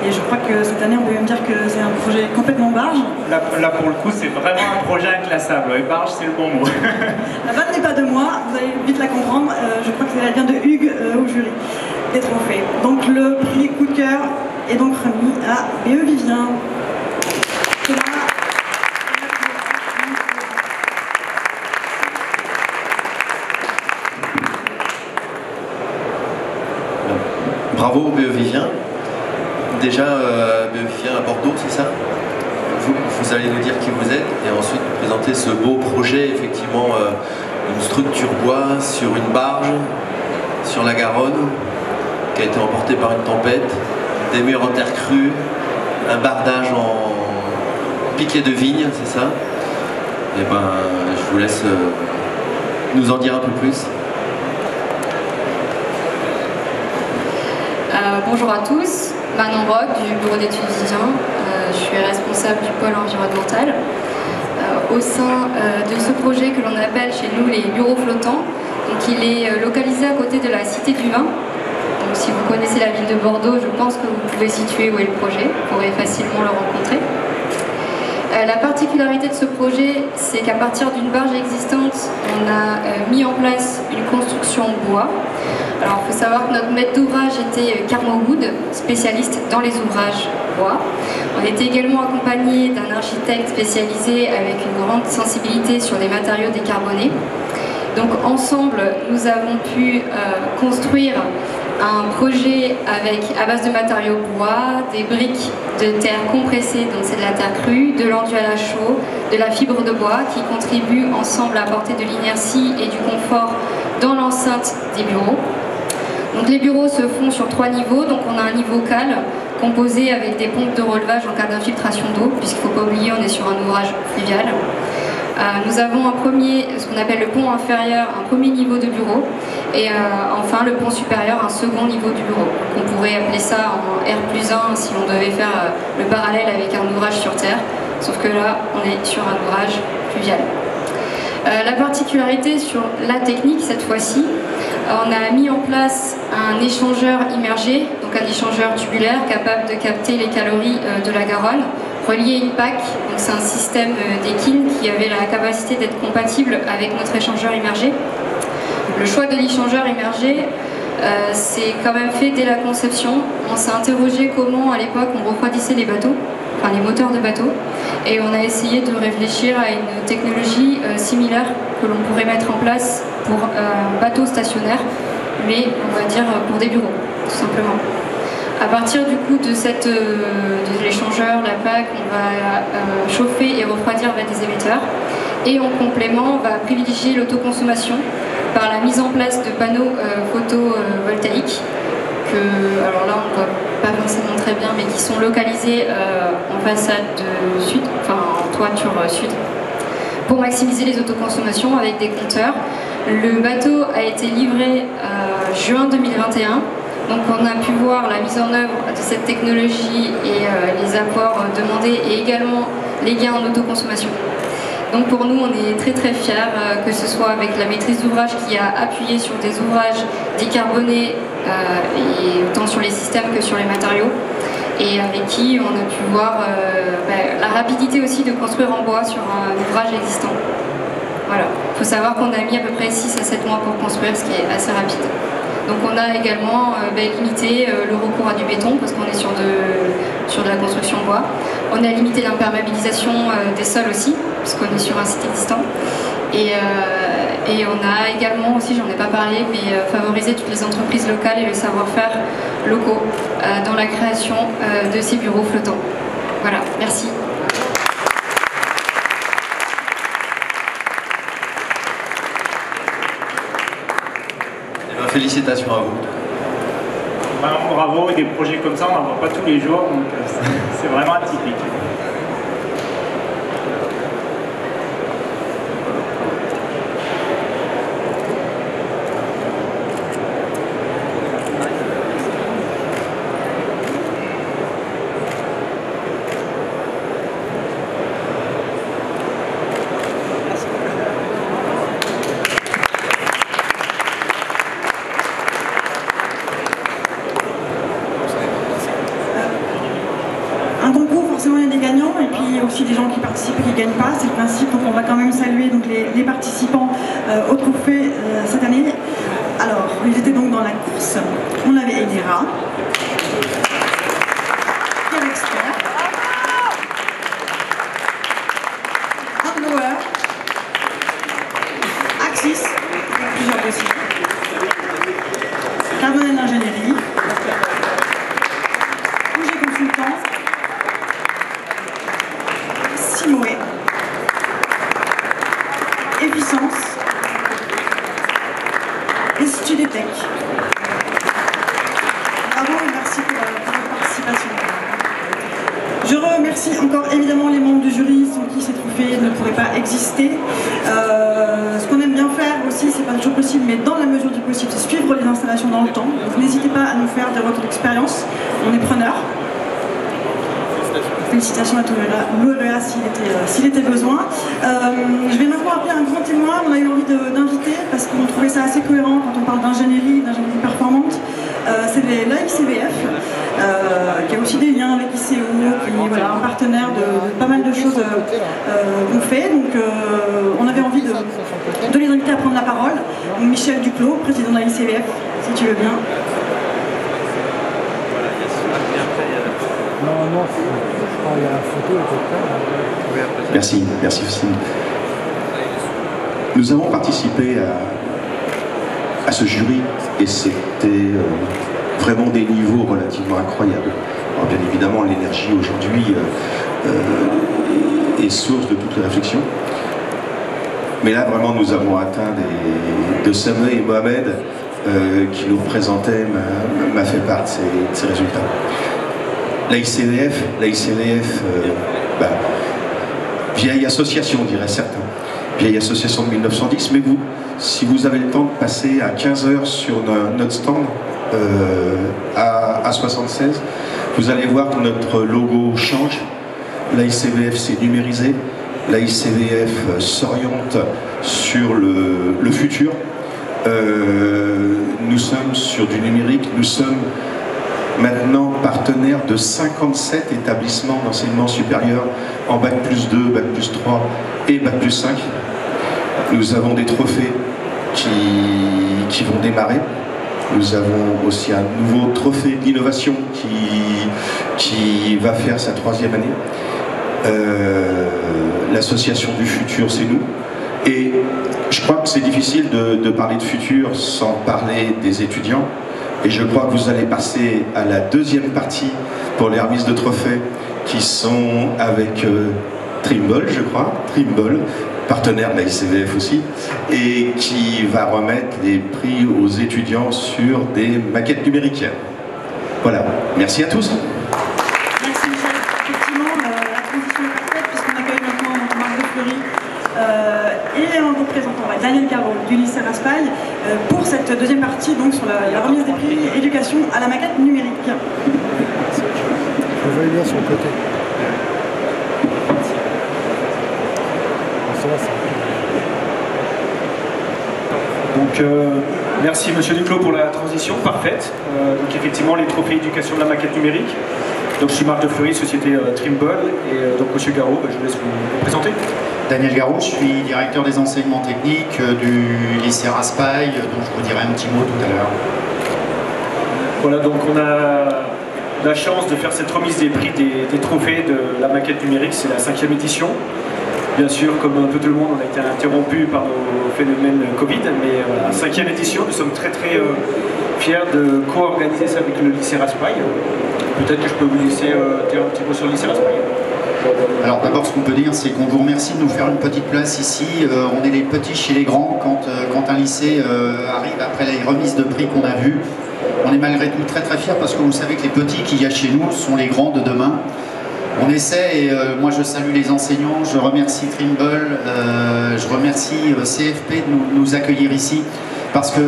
Et je crois que cette année, on peut même dire que c'est un projet complètement barge. Là pour le coup, c'est vraiment un projet inclassable. Et barge, c'est le bon mot. La vanne n'est pas de moi, vous allez vite la comprendre. Je crois que c'est la vient de Hugues au jury des trophées. Donc le prix coup de cœur est donc remis à BE Vivien. Bravo BE Vivien. Déjà, BE Vivien à Bordeaux, c'est ça? Vous allez nous dire qui vous êtes et ensuite nous présenter ce beau projet, effectivement, une structure bois sur une barge, sur la Garonne, qui a été emportée par une tempête, des murs en terre crue, un bardage en piquet de vigne, c'est ça? Et ben, je vous laisse nous en dire un peu plus. Bonjour à tous, Manon Roch du bureau d'études Vivien. Je suis responsable du pôle environnemental. Au sein de ce projet que l'on appelle chez nous les bureaux flottants, donc il est localisé à côté de la Cité du Vin. Donc si vous connaissez la ville de Bordeaux, je pense que vous pouvez situer où est le projet, vous pourrez facilement le rencontrer. La particularité de ce projet, c'est qu'à partir d'une barge existante, on a mis en place une construction en bois. Alors il faut savoir que notre maître d'ouvrage était Carmo Wood, spécialiste dans les ouvrages bois. On était également accompagné d'un architecte spécialisé avec une grande sensibilité sur les matériaux décarbonés. Donc ensemble, nous avons pu construire un projet à base de matériaux bois, des briques de terre compressées, donc c'est de la terre crue, de l'enduit à la chaux, de la fibre de bois qui contribuent ensemble à apporter de l'inertie et du confort dans l'enceinte des bureaux. Donc les bureaux se font sur 3 niveaux, donc on a un niveau cale composé avec des pompes de relevage en cas d'infiltration d'eau, puisqu'il ne faut pas oublier on est sur un ouvrage fluvial. Nous avons ce qu'on appelle le pont inférieur, un premier niveau de bureau, et enfin le pont supérieur, un second niveau du bureau. Donc, on pourrait appeler ça en R+1 si on devait faire le parallèle avec un ouvrage sur terre, sauf que là on est sur un ouvrage fluvial. La particularité sur la technique cette fois-ci, on a mis en place un échangeur immergé, donc un échangeur tubulaire capable de capter les calories de la Garonne, relié à une PAC, donc c'est un système d'Ekin qui avait la capacité d'être compatible avec notre échangeur immergé. Le choix de l'échangeur immergé, c'est quand même fait dès la conception. On s'est interrogé comment à l'époque on refroidissait les bateaux, enfin les moteurs de bateaux, et on a essayé de réfléchir à une technologie similaire que l'on pourrait mettre en place pour un bateau stationnaire, mais on va dire pour des bureaux, tout simplement. À partir du coup de l'échangeur, la PAC, on va chauffer et refroidir avec des émetteurs. Et en complément, on va privilégier l'autoconsommation par la mise en place de panneaux photovoltaïques alors là on ne voit pas forcément très bien, mais qui sont localisés en façade sud, enfin en toiture sud, pour maximiser les autoconsommations avec des compteurs. Le bateau a été livré juin 2021. Donc on a pu voir la mise en œuvre de cette technologie et les apports demandés et également les gains en autoconsommation. Donc pour nous on est très très fiers que ce soit avec la maîtrise d'ouvrage qui a appuyé sur des ouvrages décarbonés et autant sur les systèmes que sur les matériaux, et avec qui on a pu voir la rapidité aussi de construire en bois sur un ouvrage existant. Voilà, il faut savoir qu'on a mis à peu près 6 à 7 mois pour construire, ce qui est assez rapide. Donc on a également limité le recours à du béton parce qu'on est sur de la construction en bois. On a limité l'imperméabilisation des sols aussi, puisqu'on est sur un site existant. Et on a également aussi, j'en ai pas parlé, mais favorisé toutes les entreprises locales et le savoir-faire locaux dans la création de ces bureaux flottants. Voilà, merci. Félicitations à vous. Bravo, et des projets comme ça, on n'en voit pas tous les jours, donc c'est vraiment atypique. gagne pas, c'est le principe, donc on va quand même saluer donc, les participants au trophée cette année. Alors, ils étaient donc dans la course. On avait Elira, Pierre Expert, Hardlower, Axis, plusieurs dossiers, Carbonel d'ingénierie, Bouger Consultant, Simoé, Efficience et Studetech. Bravo et merci pour votre participation. Je remercie encore évidemment les membres du jury sans qui ces trophées ne pourraient pas exister. Ce qu'on aime bien faire aussi, c'est pas toujours possible, mais dans la mesure du possible, c'est suivre les installations dans le temps. Donc n'hésitez pas à nous faire des retours d'expérience, on est preneurs. Félicitations à tout l'auréat s'il était besoin. Je vais maintenant appeler un grand témoin. On a eu envie d'inviter parce qu'on trouvait ça assez cohérent quand on parle d'ingénierie performante. C'est l'AICVF qui a aussi des liens avec ICO, qui est voilà, un partenaire de pas mal de choses qu'on fait. Donc on avait envie de les inviter à prendre la parole. Donc, Michel Duclos, président de l'AICVF, si tu veux bien. Merci, merci Faustine. Nous avons participé à ce jury et c'était vraiment des niveaux relativement incroyables. Alors bien évidemment, l'énergie aujourd'hui est source de toutes les réflexions. Mais là, vraiment, nous avons atteint de Samé et Mohamed qui nous représentaient, m'a fait part de ces résultats. L'AICVF, vieille association, dirait certains. Vieille association de 1910, mais vous, si vous avez le temps de passer à 15 heures sur notre stand à 76, vous allez voir que notre logo change. L'AICVF s'est numérisé. L'AICVF s'oriente sur le futur. Nous sommes sur du numérique, nous sommes maintenant partenaire de 57 établissements d'enseignement supérieur en Bac plus 2, Bac plus 3 et Bac plus 5. Nous avons des trophées qui vont démarrer. Nous avons aussi un nouveau trophée d'innovation qui va faire sa 3e année. L'association du futur, c'est nous. Et je crois que c'est difficile de parler de futur sans parler des étudiants. Et je crois que vous allez passer à la 2e partie pour les remises de trophées qui sont avec Trimble, je crois, Trimble, partenaire de l'AICVF aussi, et qui va remettre les prix aux étudiants sur des maquettes numériques. Voilà, merci à tous. Merci Michel. Effectivement, la transition est parfaite puisqu'on accueille maintenant Marc de Fleury et un représentant, Daniel Garot du lycée Raspail, pour cette 2e partie donc sur la remise des prix éducation à la maquette numérique. Je vais bien sur le côté. Donc merci Monsieur Duclos pour la transition parfaite. Donc effectivement les trophées éducation de la maquette numérique. Donc je suis Marc de Fleury, société Trimble, et donc Monsieur Garot, je vous laisse vous présenter. Daniel Garot, je suis directeur des enseignements techniques du lycée Raspail, dont je vous dirai un petit mot tout à l'heure. Voilà, donc on a la chance de faire cette remise des prix des trophées de la maquette numérique, c'est la 5e édition. Bien sûr, comme un peu tout le monde, on a été interrompu par nos phénomènes Covid, mais voilà, 5e édition, nous sommes très fiers de co-organiser ça avec le lycée Raspail. Peut-être que je peux vous laisser dire un petit mot sur le lycée Raspail. Alors d'abord, ce qu'on peut dire, c'est qu'on vous remercie de nous faire une petite place ici. On est les petits chez les grands quand un lycée arrive après les remises de prix qu'on a vues. On est malgré tout très fiers parce que vous savez que les petits qu'il y a chez nous sont les grands de demain. On essaie, et moi je salue les enseignants, je remercie Trimble, je remercie CFP de nous accueillir ici, parce que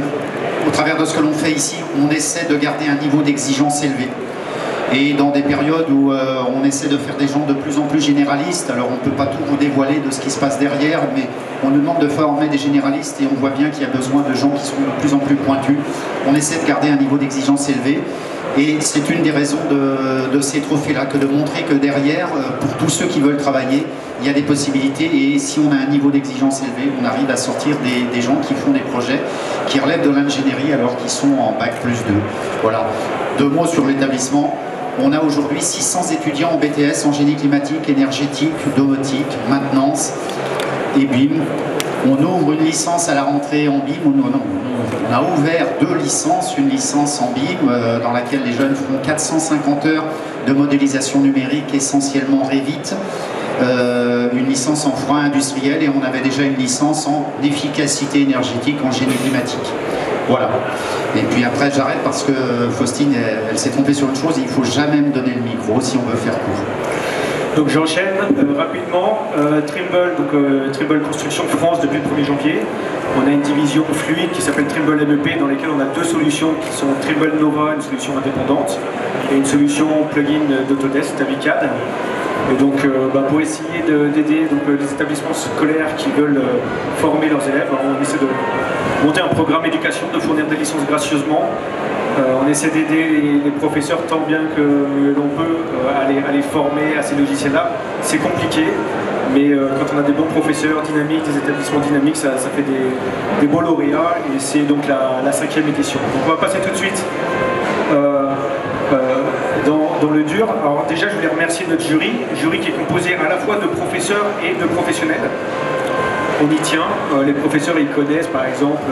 au travers de ce que l'on fait ici, on essaie de garder un niveau d'exigence élevé. Et dans des périodes où on essaie de faire des gens de plus en plus généralistes, alors on ne peut pas tout vous dévoiler de ce qui se passe derrière, mais on nous demande de former des généralistes et on voit bien qu'il y a besoin de gens qui sont de plus en plus pointus. On essaie de garder un niveau d'exigence élevé. Et c'est une des raisons de ces trophées-là, que de montrer que derrière, pour tous ceux qui veulent travailler, il y a des possibilités et si on a un niveau d'exigence élevé, on arrive à sortir des gens qui font des projets qui relèvent de l'ingénierie alors qu'ils sont en bac plus 2. Voilà. 2 mots sur l'établissement. On a aujourd'hui 600 étudiants en BTS, en génie climatique, énergétique, domotique, maintenance et BIM. On ouvre une licence à la rentrée en BIM. On a ouvert 2 licences, une licence en BIM dans laquelle les jeunes feront 450 heures de modélisation numérique, essentiellement Revit. Une licence en froid industriel et on avait déjà une licence en efficacité énergétique, en génie climatique. Voilà. Et puis après j'arrête parce que Faustine, elle s'est trompée sur une chose, il ne faut jamais me donner le micro si on veut faire court. Donc j'enchaîne rapidement. Trimble, Trimble Construction France depuis le 1er janvier. On a une division fluide qui s'appelle Trimble MEP dans laquelle on a 2 solutions qui sont Trimble Nova, une solution indépendante, et une solution plugin d'Autodesk, Avicad. Et donc pour essayer d'aider les établissements scolaires qui veulent former leurs élèves, on essaie de monter un programme éducation, de fournir des licences gracieusement. On essaie d'aider les professeurs tant bien que l'on peut à les former à ces logiciels-là. C'est compliqué, mais quand on a des bons professeurs dynamiques, des établissements dynamiques, ça fait des beaux lauréats et c'est donc la 5e édition. Donc on va passer tout de suite dans le dur. Alors déjà je voulais remercier notre jury qui est composé à la fois de professeurs et de professionnels. On y tient, les professeurs ils connaissent par exemple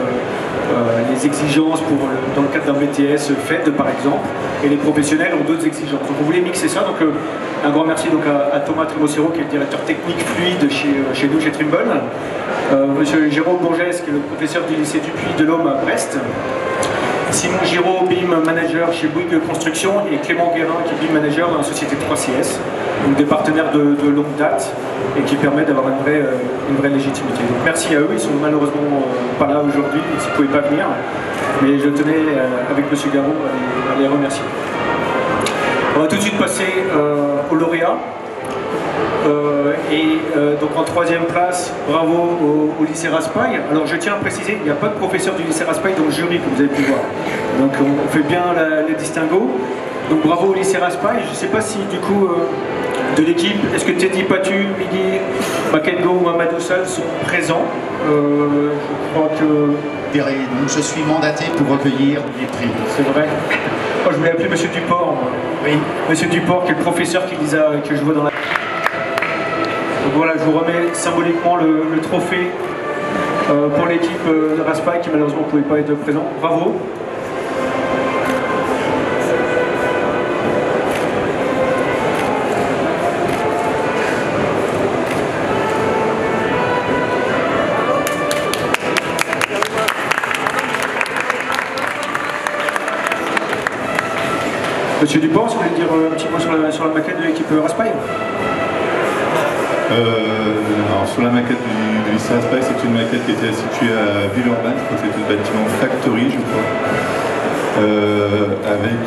les exigences dans le cadre d'un BTS FED par exemple, et les professionnels ont d'autres exigences. Donc on voulait mixer ça, donc un grand merci donc à Thomas Trimocero qui est le directeur technique fluide chez nous, chez Trimble, monsieur Jérôme Bourgès qui est le professeur du lycée Dupuis de l'Homme à Brest, Simon Giraud, BIM Manager chez Bouygues Construction, et Clément Guérin qui est BIM Manager dans la société 3CS, donc des partenaires de longue date et qui permettent d'avoir une vraie légitimité. Donc merci à eux, ils sont malheureusement pas là aujourd'hui, ils ne pouvaient pas venir, mais je tenais avec monsieur Garot à les remercier. On va tout de suite passer aux lauréats. Donc en 3e place, bravo au lycée Raspail. Alors je tiens à préciser, il n'y a pas de professeur du lycée Raspail dans le jury que vous avez pu voir. Donc on fait bien les distinguos. Donc bravo au lycée Raspail. Je ne sais pas si du coup de l'équipe, est-ce que Teddy Patu, Migui, Makengo ou Mamadou Sall sont présents? Je crois que... Donc je suis mandaté pour recueillir les prix. C'est vrai. Oh, je voulais appeler monsieur Duport. Oui. Monsieur Duport qui est le professeur que je vois dans la... Donc voilà, je vous remets symboliquement le trophée pour l'équipe de Raspail qui malheureusement ne pouvait pas être présent. Bravo. Monsieur Duport, si vous voulez dire un petit mot sur la maquette de l'équipe Raspail? Alors sur la maquette du lycée Raspail, c'est une maquette qui était située à Villeurbanne, je crois que c'est le bâtiment Factory, je crois, avec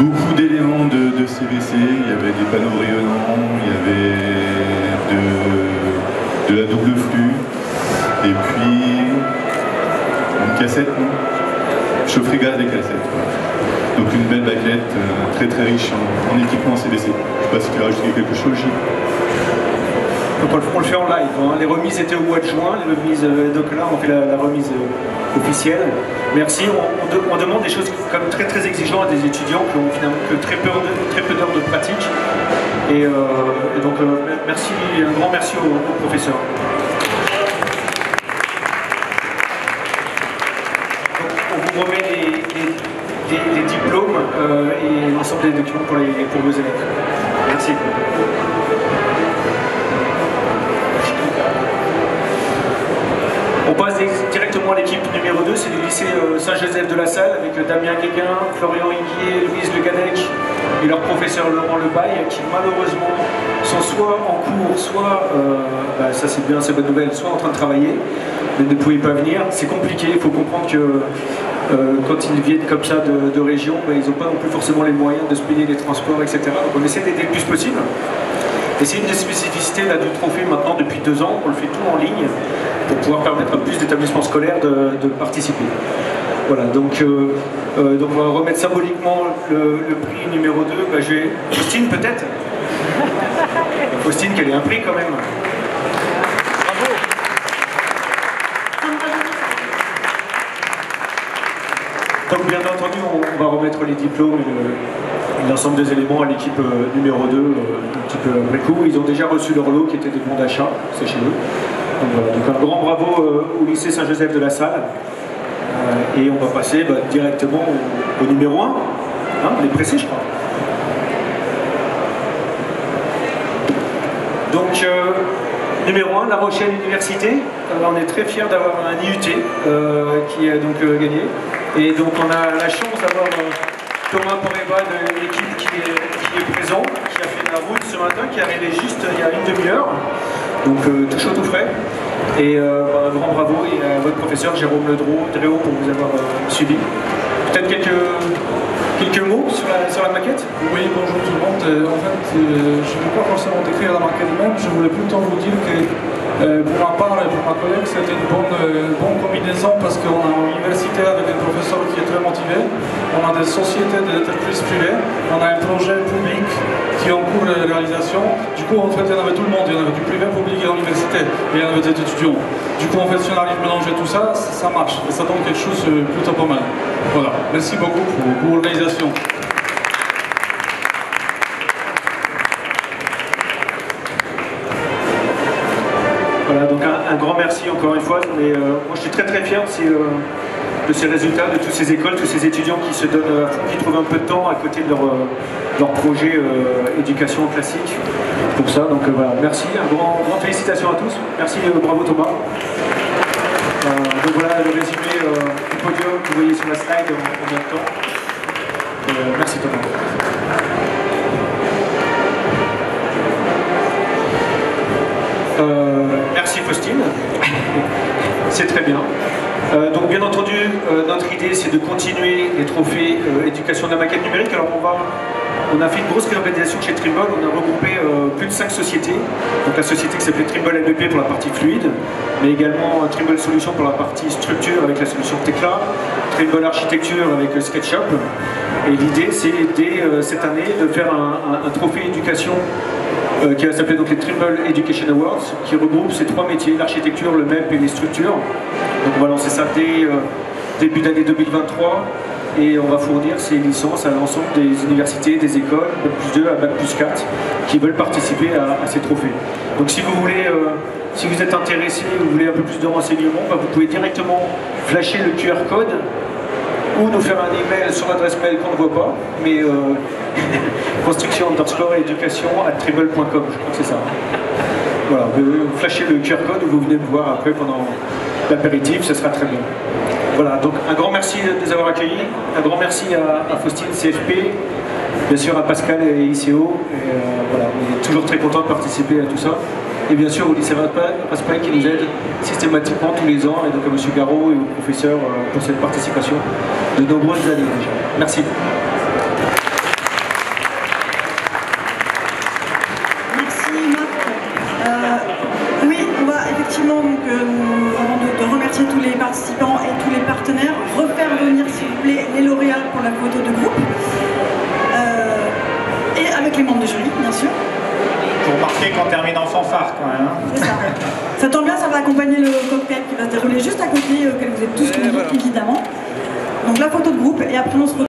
beaucoup d'éléments de CVC, il y avait des panneaux rayonnants, il y avait de la double flux, et puis une cassette, non? Chaufferie gaz des cassettes. Voilà. Donc une belle baguette très très riche en équipement CVC. Je ne sais pas si tu as rajouté quelque chose, Gilles. Donc on le fait en live. Hein. Les remises étaient au mois de juin, les remises, donc là on fait la remise officielle. Merci. On demande des choses comme très très exigeantes à des étudiants qui ont finalement que très peu d'heures de pratique. Et donc merci, un grand merci aux professeurs. Donc, on vous remet les diplômes et l'ensemble des documents pour vos élèves. Merci. On passe directement à l'équipe numéro 2, c'est le lycée Saint-Joseph de la Salle avec Damien Guéguin, Florian Higuier, Louise Le Gadec et leur professeur Laurent Lebaille qui malheureusement sont soit en cours, soit, ça c'est bien, c'est bonne nouvelle, soit en train de travailler, mais ne pouvaient pas venir. C'est compliqué, il faut comprendre que quand ils viennent comme ça de région, ils n'ont pas non plus forcément les moyens de se payer les transports, etc. Donc on essaie d'aider le plus possible. Et c'est une des spécificités là, du trophée maintenant depuis 2 ans, on le fait tout en ligne pour pouvoir permettre à plus d'établissements scolaires de participer. Voilà, donc on va remettre symboliquement le prix numéro 2. J'ai Justine peut-être. Faustine, qu'elle ait un prix quand même. Donc bien entendu, on va remettre les diplômes et l'ensemble des éléments à l'équipe numéro 2 un petit peu après coup. Ils ont déjà reçu leur lot qui était des bons d'achat, c'est chez nous. Donc, voilà. Donc un grand bravo au lycée Saint-Joseph de la Salle. Et on va passer directement au numéro 1. Hein, on est pressé, je crois. Donc numéro 1, La Rochelle Université. On est très fiers d'avoir un IUT qui a donc gagné. Et donc on a la chance d'avoir Thomas Poreba de l'équipe qui est présent, qui a fait la route ce matin, qui est arrivé juste il y a une demi-heure. Donc tout chaud, tout frais. Et un grand bravo et à votre professeur Jérôme Dréau pour vous avoir suivi. Peut-être quelques mots sur la maquette? Oui, bonjour tout le monde. En fait, je ne vais pas forcément décrire la maquette même, je voulais plutôt vous dire que pour ma part et pour ma collègue, c'était une bonne combinaison parce qu'on a un universitaire avec un professeur qui est très motivé, on a des sociétés d'entreprises privées, on a un projet public qui est en cours de réalisation. Du coup, en fait, il y en avait tout le monde, il y en avait du privé, public et l'université, et il y en avait des étudiants. Du coup, en fait, si on arrive à mélanger tout ça, ça marche, et ça donne quelque chose plutôt pas mal. Voilà, merci beaucoup pour l'organisation. Voilà, donc un grand merci encore une fois. Mais, moi je suis très très fier de ces résultats, de toutes ces écoles, tous ces étudiants qui se donnent à fond, qui trouvent un peu de temps à côté de leur projet éducation classique pour ça. Donc voilà, merci, grande félicitations à tous. Merci, bravo Thomas. Donc voilà le résumé du podium que vous voyez sur la slide en même temps. Merci Thomas. Merci Faustine, c'est très bien. Donc bien entendu, notre idée c'est de continuer les trophées éducation de la maquette numérique. Alors on a fait une grosse réorganisation chez Trimble, on a regroupé plus de 5 sociétés. Donc la société qui s'appelait Trimble MEP pour la partie fluide, mais également Trimble Solutions pour la partie structure avec la solution Tecla, Trimble Architecture avec SketchUp. Et l'idée c'est dès cette année de faire un trophée éducation qui va s'appeler donc les Trimble Education Awards, qui regroupe ces 3 métiers, l'architecture, le MEP et les structures. Donc on va lancer ça dès début d'année 2023 et on va fournir ces licences à l'ensemble des universités, des écoles, Bac+2 à Bac+4, qui veulent participer à ces trophées. Donc si vous voulez, si vous êtes intéressé, vous voulez un peu plus de renseignements, vous pouvez directement flasher le QR code ou nous faire un email sur l'adresse mail qu'on ne voit pas, mais construction_education@trimble.com, je crois que c'est ça. Voilà, vous flashez le QR code ou vous venez me voir après pendant l'apéritif, ce sera très bien. Voilà, donc un grand merci de nous avoir accueillis, un grand merci à Faustine CFP, bien sûr à Pascal et ICO, et voilà, on est toujours très content de participer à tout ça. Et bien sûr au lycée Raspail qui nous aide systématiquement tous les ans, et donc à M. Garot et aux professeurs pour cette participation de nombreuses années déjà. Merci. Merci Marc. Oui, on va effectivement, donc, avant de remercier tous les participants et tous les partenaires, refaire venir s'il vous plaît les lauréats pour la photo de groupe. Et avec les membres du jury, bien sûr. Pour remarquer qu'on termine en fanfare quand même. C'est ça. Ça tombe bien, ça va accompagner le cocktail qui va se dérouler juste à côté, auquel vous êtes tous conviés, évidemment. Donc la photo de groupe, et après on se retrouve.